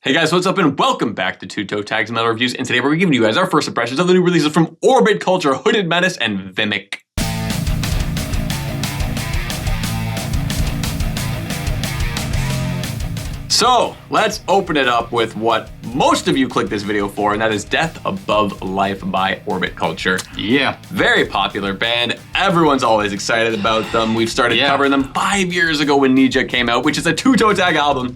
Hey guys, what's up and welcome back to Toe Tags Metal Reviews, and today we're giving you guys our first impressions of the new releases from Orbit Culture, Hooded Menace, and Vimic. So, let's open it up with what most of you clicked this video for, and that is Death Above Life by Orbit Culture. Yeah. Very popular band. Everyone's always excited about them. We've started covering them 5 years ago when Ninja came out, which is a 2-toe tag album.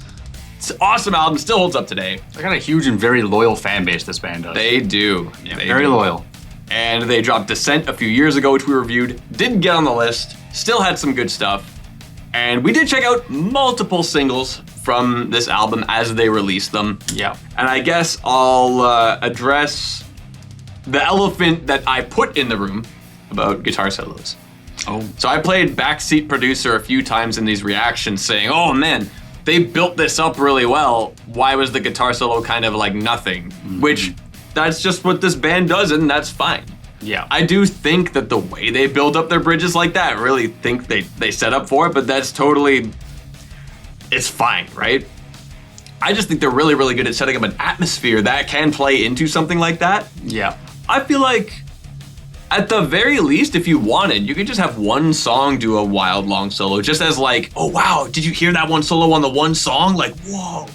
It's an awesome album, still holds up today. They got a huge and very loyal fan base, this band does. They do. Yeah, very loyal. And they dropped Descent a few years ago, which we reviewed. Didn't get on the list, still had some good stuff. And we did check out multiple singles from this album as they released them. Yeah. And I guess I'll address the elephant that I put in the room about guitar solos. Oh. So I played backseat producer a few times in these reactions saying, oh man, they built this up really well. Why was the guitar solo kind of like nothing? Mm-hmm. Which, that's just what this band does, and that's fine. Yeah. I do think that the way they build up their bridges like that, I really think they set up for it, but that's totally, it's fine, right? I just think they're really, really good at setting up an atmosphere that can play into something like that. Yeah. I feel like, at the very least, if you wanted, you could just have one song do a wild long solo, just as like, oh wow, did you hear that one solo on the one song? Like, whoa.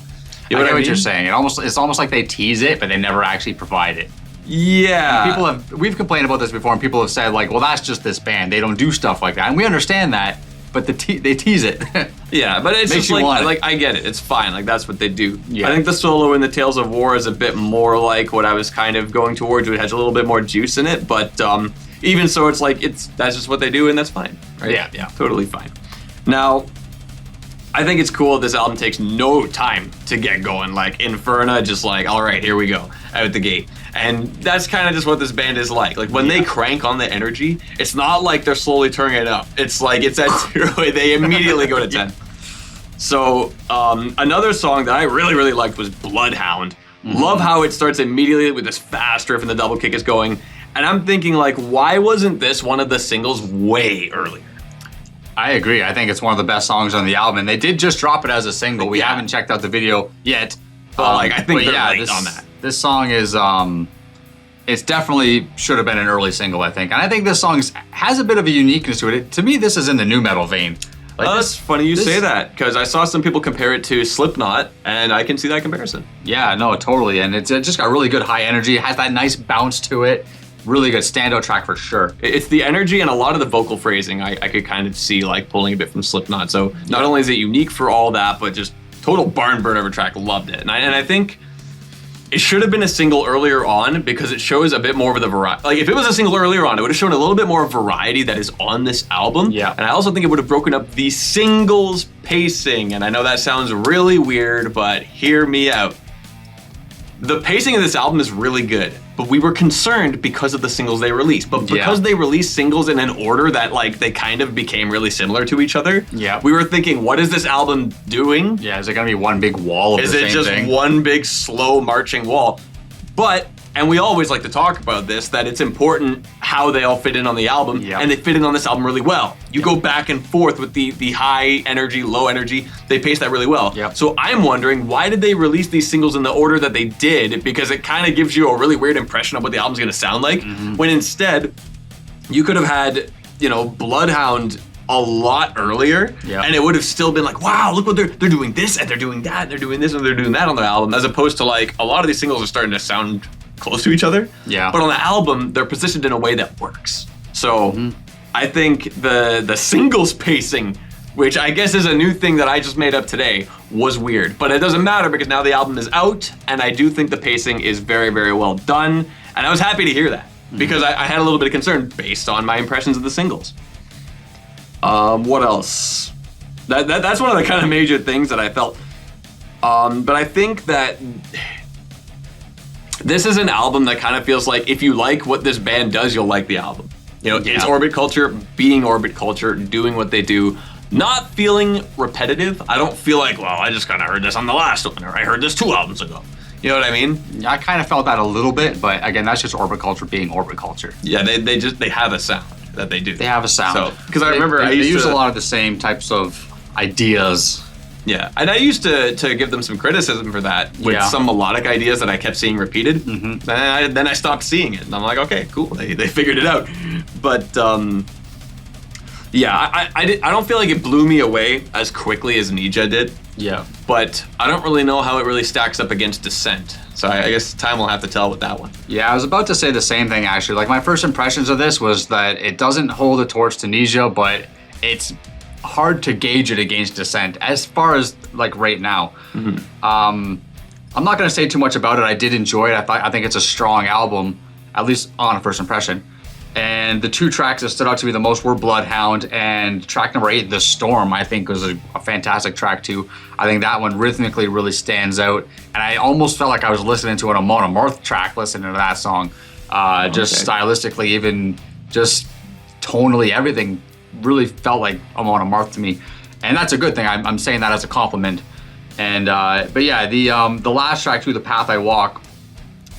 You know what I mean? You're saying. It's almost like they tease it, but they never actually provide it. Yeah. We've complained about this before, and people have said like, well, that's just this band. They don't do stuff like that, and we understand that, but they tease it. Yeah, but it's Makes just like I get it. It's fine. Like that's what they do. Yeah. I think the solo in the Tales of War is a bit more like what I was kind of going towards. It has a little bit more juice in it, but even so, it's like that's just what they do, and that's fine, right? Yeah, totally fine. Now, I think it's cool this album takes no time to get going. Like Inferna, just like, all right, here we go, out the gate. And that's kind of just what this band is like. Like when they crank on the energy, it's not like they're slowly turning it up. It's like it's at 0, they immediately go to 10. So another song that I really, really liked was Bloodhound. Mm-hmm. Love how it starts immediately with this fast riff and the double kick is going. And I'm thinking like, why wasn't this one of the singles way earlier? I agree. I think it's one of the best songs on the album. And they did just drop it as a single. We haven't checked out the video yet. But like, I think they're late on that. This song is, it's definitely should have been an early single, I think. And I think this song has a bit of a uniqueness to it. To me, this is in the nu metal vein. Like that's funny you say that, because I saw some people compare it to Slipknot, and I can see that comparison. Yeah, no, totally. And it's just got really good high energy. It has that nice bounce to it. Really good standout track for sure. It's the energy and a lot of the vocal phrasing I could kind of see like pulling a bit from Slipknot. So not only is it unique for all that, but just total barn burner of a track. Loved it. And I think it should have been a single earlier on because it shows a bit more of the variety. Like if it was a single earlier on, it would have shown a little bit more variety that is on this album. Yeah. And I also think it would have broken up the singles pacing. And I know that sounds really weird, but hear me out. The pacing of this album is really good, but we were concerned because of the singles they released. But because they released singles in an order that like they kind of became really similar to each other, we were thinking, what is this album doing? Yeah, is it gonna be one big wall of the same thing? Is it just one big slow marching wall? But, and we always like to talk about this, that it's important how they all fit in on the album, and they fit in on this album really well. You go back and forth with the high energy, low energy, they pace that really well. So I'm wondering, why did they release these singles in the order that they did? Because it kind of gives you a really weird impression of what the album's gonna sound like, when instead, you could have had, you know, Bloodhound a lot earlier, and it would have still been like, wow, look what they're doing this, and they're doing that, and they're doing this, and they're doing that on the album, as opposed to like, a lot of these singles are starting to sound close to each other. Yeah. But on the album, they're positioned in a way that works. So I think the singles pacing, which I guess is a new thing that I just made up today, was weird. But it doesn't matter because now the album is out, and I do think the pacing is very, very well done. And I was happy to hear that because I had a little bit of concern based on my impressions of the singles. What else? That's one of the kind of major things that I felt. But I think that this is an album that kind of feels like if you like what this band does, you'll like the album. You know, it's Orbit Culture, being Orbit Culture, doing what they do, not feeling repetitive. I don't feel like, well, I just kind of heard this on the last one, or I heard this 2 albums ago. You know what I mean? Yeah, I kind of felt that a little bit, but again, that's just Orbit Culture being Orbit Culture. Yeah, they have a sound that they do. They have a sound. So, because I remember they use a lot of the same types of ideas Yeah, and I used to give them some criticism for that with some melodic ideas that I kept seeing repeated. Then I stopped seeing it, and I'm like, okay, cool, they figured it out. But yeah, I don't feel like it blew me away as quickly as Nija did. Yeah. But I don't really know how it really stacks up against Descent. So I guess time will have to tell with that one. Yeah, I was about to say the same thing, actually. Like, my first impressions of this was that it doesn't hold a torch to Nija, but it's hard to gauge it against Descent as far as, like, right now. I'm not going to say too much about it. I did enjoy it. I think it's a strong album, at least on a first impression. And the 2 tracks that stood out to me the most were Bloodhound and track number 8, The Storm, I think was a fantastic track too. I think that one rhythmically really stands out. And I almost felt like I was listening to an Amon Amarth track listening to that song. Just stylistically, even just tonally, everything really felt like Amon Amarth to me. And that's a good thing. I'm saying that as a compliment. And but yeah, the last track, Through the Path I Walk,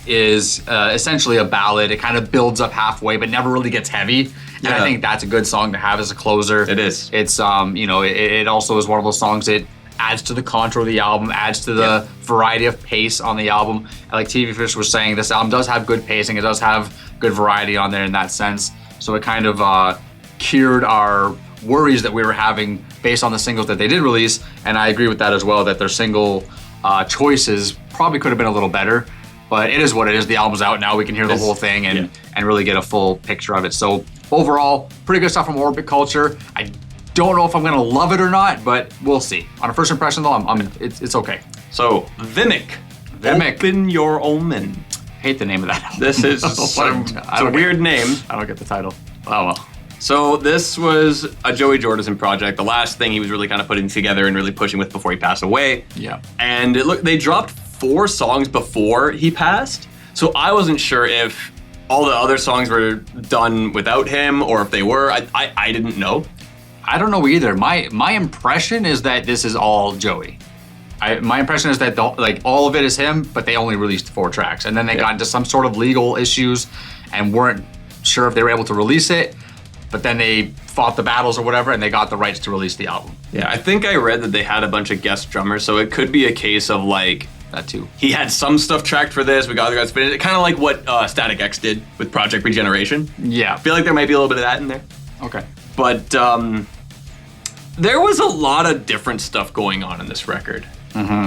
is essentially a ballad. It kind of builds up halfway, but never really gets heavy. And I think that's a good song to have as a closer. It is. It's it also is one of those songs that adds to the contour of the album, adds to the variety of pace on the album. And like TV Fish was saying, this album does have good pacing. It does have good variety on there in that sense. So it kind of cured our worries that we were having based on the singles that they did release. And I agree with that as well, that their single choices probably could have been a little better. But it is what it is. The album's out now. We can hear the whole thing and really get a full picture of it. So overall, pretty good stuff from Orbit Culture. I don't know if I'm gonna love it or not, but we'll see. On a first impression though, it's okay. So Vimic. Open Your Omen. Hate the name of that album. This is it's a weird name. I don't get the title. Oh well. So this was a Joey Jordison project. The last thing he was really kind of putting together and really pushing with before he passed away. Yeah. And they dropped 4 songs before he passed. So I wasn't sure if all the other songs were done without him or if they were. I didn't know. I don't know either. My impression is that this is all Joey. My impression is that all of it is him, but they only released 4 tracks. And then they got into some sort of legal issues and weren't sure if they were able to release it. But then they fought the battles or whatever, and they got the rights to release the album. Yeah, I think I read that they had a bunch of guest drummers, so it could be a case of like, that too. He had some stuff tracked for this. We got other guys finished. Kind of like what Static X did with Project Regeneration. Yeah. I feel like there might be a little bit of that in there. Okay. But there was a lot of different stuff going on in this record,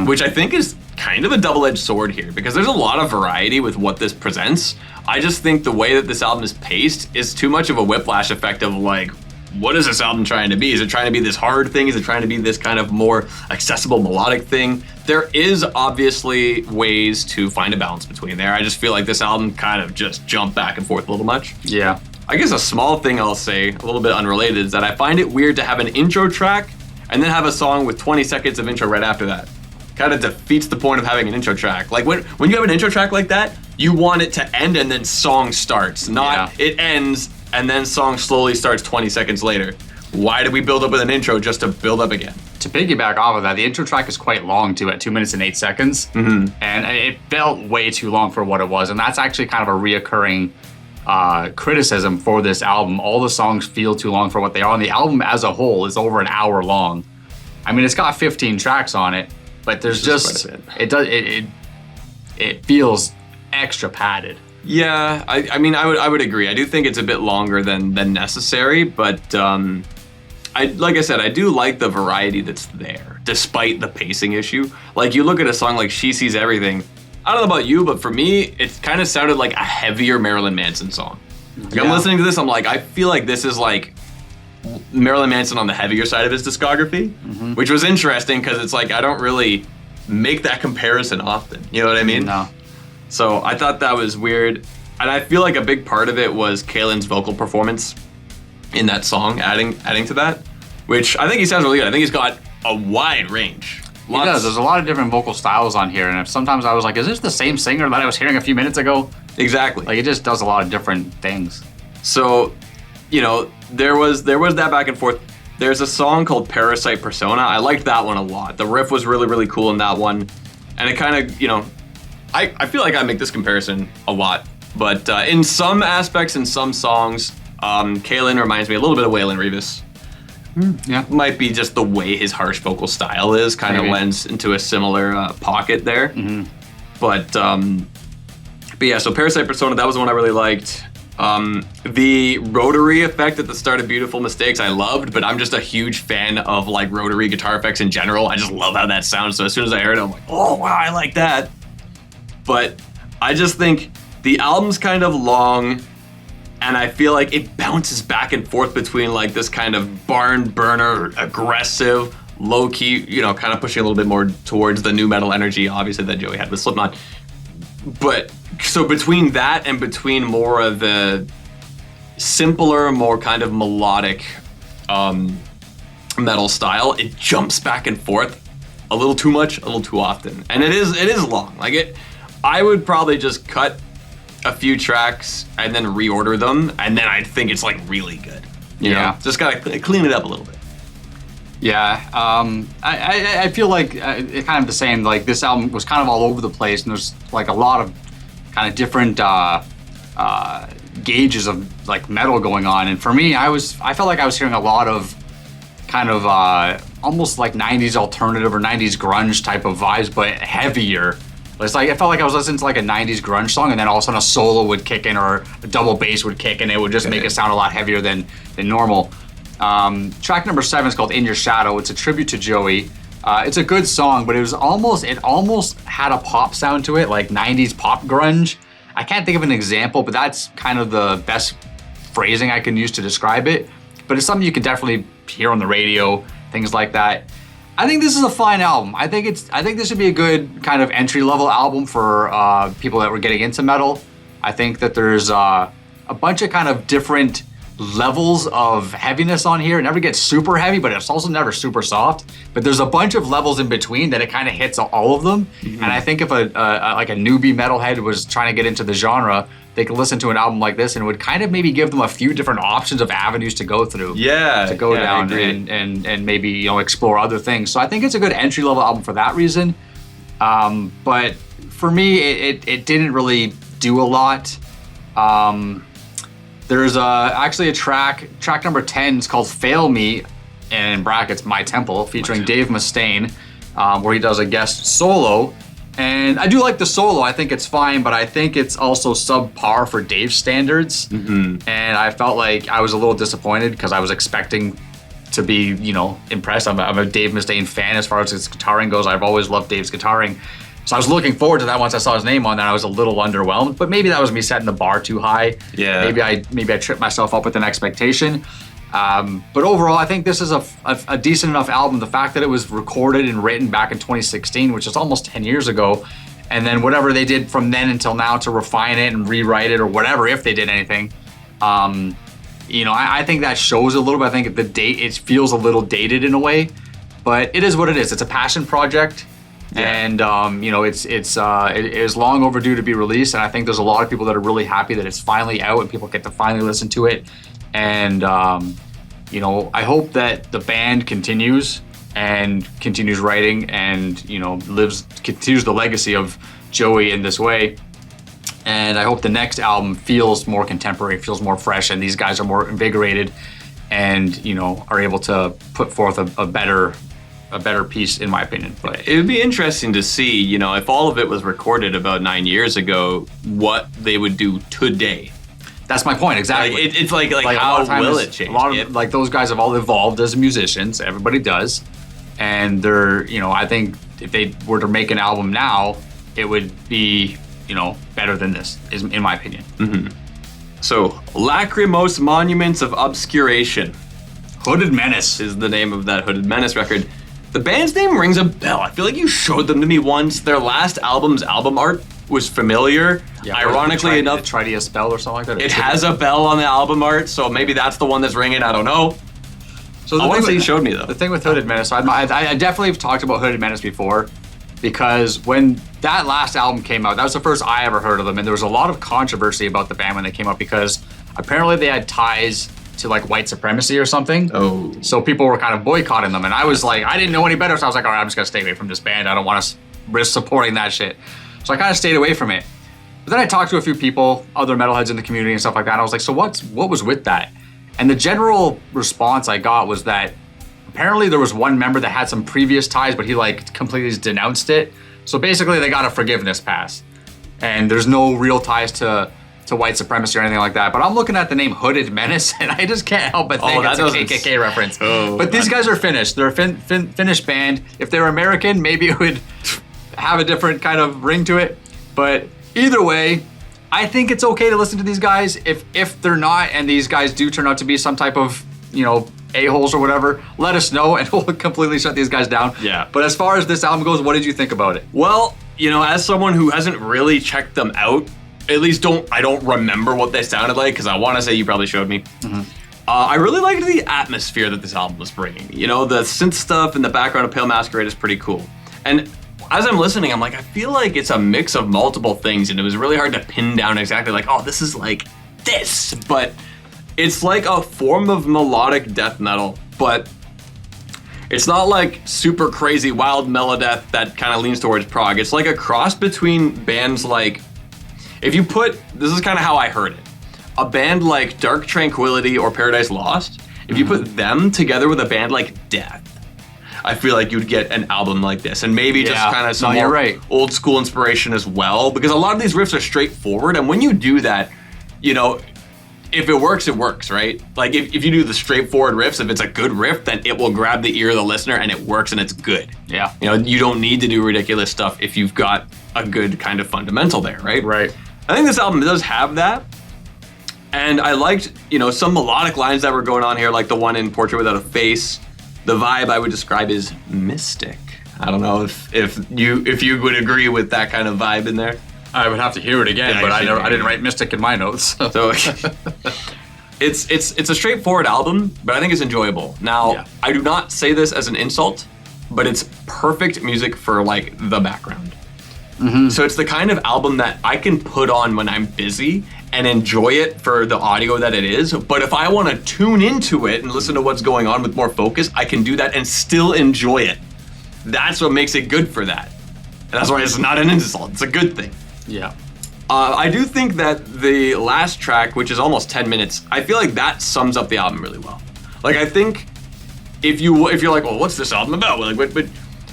which I think is kind of a double-edged sword here because there's a lot of variety with what this presents. I just think the way that this album is paced is too much of a whiplash effect of like, what is this album trying to be? Is it trying to be this hard thing? Is it trying to be this kind of more accessible melodic thing? There is obviously ways to find a balance between there. I just feel like this album kind of just jumped back and forth a little much. Yeah. I guess a small thing I'll say, a little bit unrelated, is that I find it weird to have an intro track and then have a song with 20 seconds of intro right after that. Kind of defeats the point of having an intro track. Like when you have an intro track like that, you want it to end and then song starts, not it ends and then song slowly starts 20 seconds later. Why did we build up with an intro just to build up again? To piggyback off of that, the intro track is quite long too, at 2 minutes and 8 seconds. And it felt way too long for what it was. And that's actually kind of a reoccurring criticism for this album. All the songs feel too long for what they are. And the album as a whole is over an hour long. I mean, it's got 15 tracks on it, but there's just, it feels extra padded. Yeah, I mean, I would agree. I do think it's a bit longer than necessary, but like I said, I do like the variety that's there, despite the pacing issue. Like, you look at a song like She Sees Everything, I don't know about you, but for me, it kind of sounded like a heavier Marilyn Manson song. Like, I'm listening to this, I'm like, I feel like this is like Marilyn Manson on the heavier side of his discography, which was interesting because it's like, I don't really make that comparison often. You know what I mean? No. So I thought that was weird. And I feel like a big part of it was Kalen's vocal performance in that song, adding to that, which I think he sounds really good. I think he's got a wide range. He does. There's a lot of different vocal styles on here. And sometimes I was like, is this the same singer that I was hearing a few minutes ago? Exactly. Like, it just does a lot of different things. So, you know, there was that back and forth. There's a song called Parasite Persona. I liked that one a lot. The riff was really, really cool in that one. And it kind of, you know, I feel like I make this comparison a lot, but in some aspects, in some songs, Kalen reminds me a little bit of Waylon Reeves. Yeah. Might be just the way his harsh vocal style is, kind of lends into a similar pocket there. But yeah, so Parasite Persona, that was the one I really liked. The rotary effect at the start of Beautiful Mistakes I loved, but I'm just a huge fan of like rotary guitar effects in general. I just love how that sounds. So as soon as I heard it, I'm like, oh wow, I like that. But I just think the album's kind of long, and I feel like it bounces back and forth between like this kind of barn burner, aggressive, low key, you know, kind of pushing a little bit more towards the new metal energy, obviously, that Joey had with Slipknot. But so between that and between more of the simpler, more kind of melodic metal style, it jumps back and forth a little too much, a little too often. And it is long. Like I would probably just cut a few tracks and then reorder them, and then I think it's like really good. You know? Just gotta clean it up a little bit. Yeah, I feel like it's kind of the same. Like this album was kind of all over the place, and there's like a lot of kind of different gauges of like metal going on. And for me, I felt like I was hearing a lot of kind of almost like 90s alternative or 90s grunge type of vibes, but heavier. It's like I felt like I was listening to like a 90s grunge song, and then all of a sudden a solo would kick in or a double bass would kick in. It would just make it sound a lot heavier than normal. Track number 7 is called In Your Shadow. It's a tribute to Joey. It's a good song, but it almost had a pop sound to it, like 90s pop grunge. I can't think of an example, but that's kind of the best phrasing I can use to describe it. But it's something you can definitely hear on the radio, things like that. I think this is a fine album. I think this would be a good kind of entry-level album for people that were getting into metal. I think that there's a bunch of kind of different levels of heaviness on here. It never gets super heavy, but it's also never super soft. But there's a bunch of levels in between that it kind of hits all of them. And I think if a newbie metalhead was trying to get into the genre, they could listen to an album like this and it would kind of maybe give them a few different options of avenues to go through. To go down and maybe, you know, explore other things. So I think it's a good entry-level album for that reason. But for me, it didn't really do a lot. There's actually a track number 10 is called Fail Me, and in brackets, My Temple, featuring Dave Mustaine, where he does a guest solo. And I do like the solo. I think it's fine, but I think it's also subpar for Dave's standards. And I felt like I was a little disappointed because I was expecting to be, you know, impressed. I'm a Dave Mustaine fan as far as his guitaring goes. I've always loved Dave's guitaring. So I was looking forward to that once I saw his name on that. I was a little underwhelmed, but maybe that was me setting the bar too high. Maybe I tripped myself up with an expectation. But overall, I think this is a decent enough album. The fact that it was recorded and written back in 2016, which is almost 10 years ago, and then whatever they did from then until now to refine it and rewrite it or whatever, if they did anything, you know, I think that shows a little bit. I think it feels a little dated in a way, but it is what it is. It's a passion project. And you know, it is long overdue to be released, and I think there's a lot of people that are really happy that it's finally out and people get to finally listen to it. And you know, I hope that the band continues writing and, you know, continues the legacy of Joey in this way. And I hope the next album feels more contemporary, feels more fresh, and these guys are more invigorated and, you know, are able to put forth a better piece, in my opinion. But it would be interesting to see, you know, if all of it was recorded about 9 years ago, what they would do today. That's my point, exactly. Like, it's like how will it change? A lot of like those guys have all evolved as musicians. Everybody does, and they're, you know, I think if they were to make an album now, it would be, you know, better than this, in my opinion. So, Lachrymose Monuments of Obscuration. Hooded Menace is the name of that Hooded Menace record. The band's name rings a bell. I feel like you showed them to me once. Their last album's album art was familiar. Ironically enough, Tridius Bell or something like that. It has a bell on the album art, so maybe that's the one that's ringing. I don't know. So I want to say you showed me though. The thing with Hooded Menace, I definitely have talked about Hooded Menace before, because when that last album came out, that was the first I ever heard of them, and there was a lot of controversy about the band when they came out because apparently they had ties to like white supremacy or something. So people were kind of boycotting them, and I was like, I didn't know any better, so I was like, all right, I'm just gonna stay away from this band. I don't want to risk supporting that shit. So I kind of stayed away from it. But then I talked to a few people, other metalheads in the community and stuff like that, and I was like, so what was with that? And the general response I got was that apparently there was one member that had some previous ties, but he like completely denounced it. So basically they got a forgiveness pass. And there's no real ties to white supremacy or anything like that. But I'm looking at the name Hooded Menace, and I just can't help but think it's a KKK reference. But these guys are Finnish. They're a Finnish band. If they're American, maybe it would have a different kind of ring to it. But either way, I think it's okay to listen to these guys. If they're not, and these guys do turn out to be some type of, a-holes or whatever, let us know, and we'll completely shut these guys down. Yeah. But as far as this album goes, what did you think about it? Well, as someone who hasn't really checked them out, at least I don't remember what they sounded like, because I want to say you probably showed me. I really liked the atmosphere that this album was bringing. The synth stuff in the background of Pale Masquerade is pretty cool. And as I'm listening, I'm like, I feel like it's a mix of multiple things, and it was really hard to pin down exactly like, oh, this is like this. But it's like a form of melodic death metal, but it's not like super crazy wild melodeath that kind of leans towards prog. It's like a cross between bands like, this is kind of how I heard it, a band like Dark Tranquillity or Paradise Lost, if you put them together with a band like Death, I feel like you'd get an album like this. And maybe just kind of some more old school inspiration as well, because a lot of these riffs are straightforward, and when you do that, if it works, right? Like if you do the straightforward riffs, if it's a good riff, then it will grab the ear of the listener and it works and it's good. Yeah. You don't need to do ridiculous stuff if you've got a good kind of fundamental there, right? Right. I think this album does have that. And I liked, some melodic lines that were going on here, like the one in Portrait Without a Face. The vibe I would describe as mystic. I don't know if you would agree with that kind of vibe in there. I would have to hear it again, but I didn't write mystic in my notes. So it's a straightforward album, but I think it's enjoyable. Now, I do not say this as an insult, but it's perfect music for like the background. So it's the kind of album that I can put on when I'm busy and enjoy it for the audio that it is. But if I want to tune into it and listen to what's going on with more focus, I can do that and still enjoy it. That's what makes it good for that. And that's why it's not an insult. It's a good thing. Yeah. I do think that the last track, which is almost 10 minutes, I feel like that sums up the album really well. Like, I think if you're like, well, what's this album about? But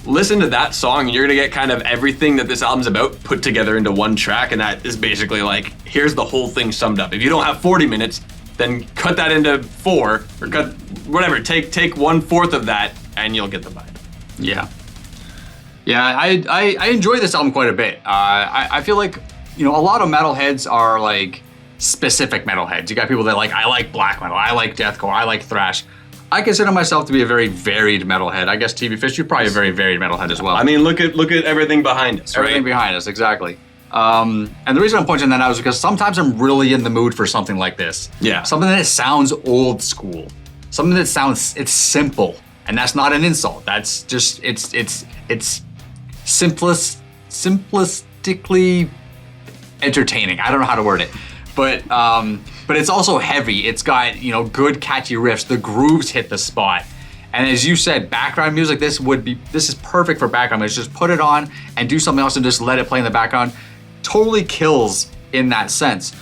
listen to that song and you're gonna get kind of everything that this album's about put together into one track, and that is basically like, here's the whole thing summed up. If you don't have 40 minutes, then cut that into 4, or cut whatever. Take 1/4 of that, and you'll get the vibe. Yeah. Yeah, I enjoy this album quite a bit. I feel like, a lot of metalheads are like specific metalheads. You got people that I like black metal, I like deathcore, I like thrash. I consider myself to be a very varied metalhead. I guess TV Fish, you're probably a very varied metalhead as well. I mean, look at everything behind us, right? Everything behind us, exactly. And the reason I'm pointing that out is because sometimes I'm really in the mood for something like this. Yeah. Something that sounds old school. Something that it's simple. And that's not an insult. That's just, it's simplistically entertaining. I don't know how to word it. But it's also heavy. It's got, good catchy riffs. The grooves hit the spot. And as you said, background music, this is perfect for background music. Just put it on and do something else and just let it play in the background. Totally kills in that sense.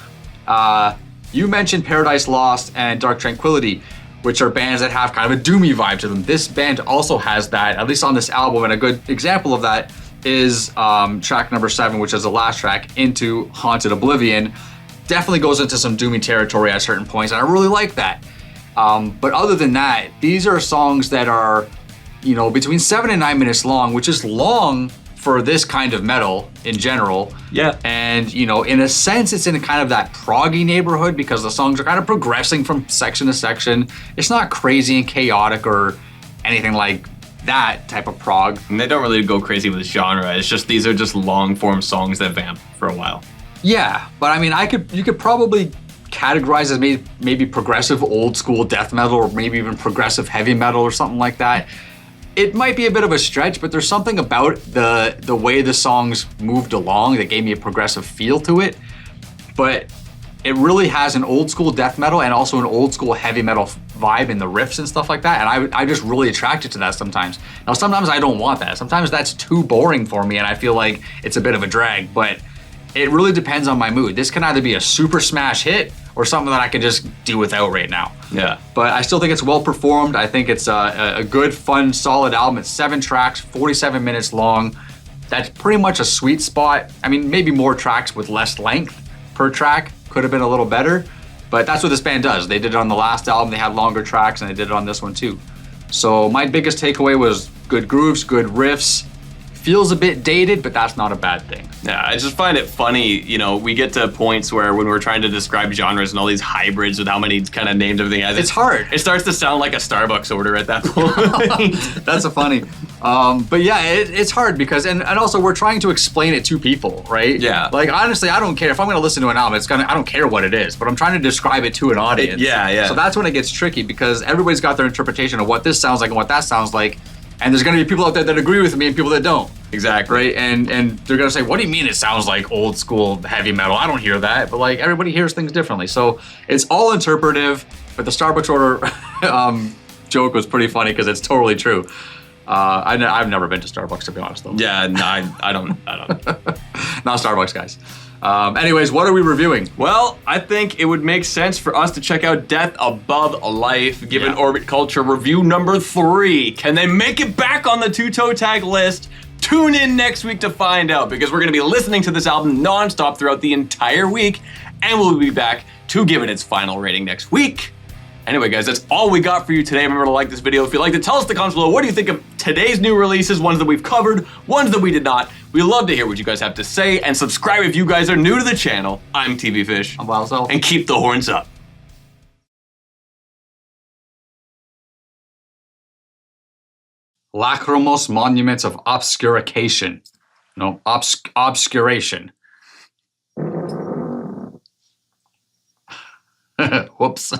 You mentioned Paradise Lost and Dark Tranquillity, which are bands that have kind of a doomy vibe to them. This band also has that, at least on this album, and a good example of that is track number 7, which is the last track, Into Haunted Oblivion. Definitely goes into some doomy territory at certain points, and I really like that. But other than that, these are songs that are, between 7 and 9 minutes long, which is long for this kind of metal in general. Yeah. And, in a sense, it's in kind of that proggy neighborhood because the songs are kind of progressing from section to section. It's not crazy and chaotic or anything like that type of prog. And they don't really go crazy with genre. It's just, these are just long form songs that vamp for a while. Yeah, but I mean, you could probably categorize as maybe progressive old school death metal, or maybe even progressive heavy metal or something like that. It might be a bit of a stretch, but there's something about the way the songs moved along that gave me a progressive feel to it. But it really has an old school death metal and also an old school heavy metal vibe in the riffs and stuff like that. And I'm just really attracted to that sometimes. Now, sometimes I don't want that. Sometimes that's too boring for me and I feel like it's a bit of a drag, but it really depends on my mood. This can either be a super smash hit or something that I can just do without right now. Yeah. But I still think it's well performed. I think it's a good, fun, solid album. It's 7 tracks, 47 minutes long. That's pretty much a sweet spot. I mean, maybe more tracks with less length per track could have been a little better, but that's what this band does. They did it on the last album. They had longer tracks, and they did it on this one too. So my biggest takeaway was good grooves, good riffs. Feels a bit dated, but that's not a bad thing. Yeah, I just find it funny, you know, we get to points where when we're trying to describe genres and all these hybrids with how many kind of names everything has. It's hard. It starts to sound like a Starbucks order at that point. That's a funny. But yeah, it's hard because, and also we're trying to explain it to people, right? Yeah. Like honestly, I don't care if I'm going to listen to an album. I don't care what it is, but I'm trying to describe it to an audience. Yeah. So that's when it gets tricky because everybody's got their interpretation of what this sounds like and what that sounds like. And there's going to be people out there that agree with me and people that don't. Exactly. Right? And they're going to say, what do you mean it sounds like old school heavy metal? I don't hear that. But like everybody hears things differently. So it's all interpretive. But the Starbucks order joke was pretty funny because it's totally true. I've never been to Starbucks, to be honest, though. Yeah, no, I don't. Not Starbucks, guys. Anyways, what are we reviewing? Well, I think it would make sense for us to check out Death Above Life, given Orbit Culture review number 3. Can they make it back on the 2 toe tag list? Tune in next week to find out, because we're going to be listening to this album nonstop throughout the entire week, and we'll be back to give it its final rating next week. Anyway, guys, that's all we got for you today. Remember to like this video if you liked it. Tell us in the comments below, what do you think of today's new releases, ones that we've covered, ones that we did not. We love to hear what you guys have to say, and subscribe if you guys are new to the channel. I'm TV Fish. I'm Wild, and keep the horns up. Lachrymose monuments of obscuration. No, obscuration. Whoops.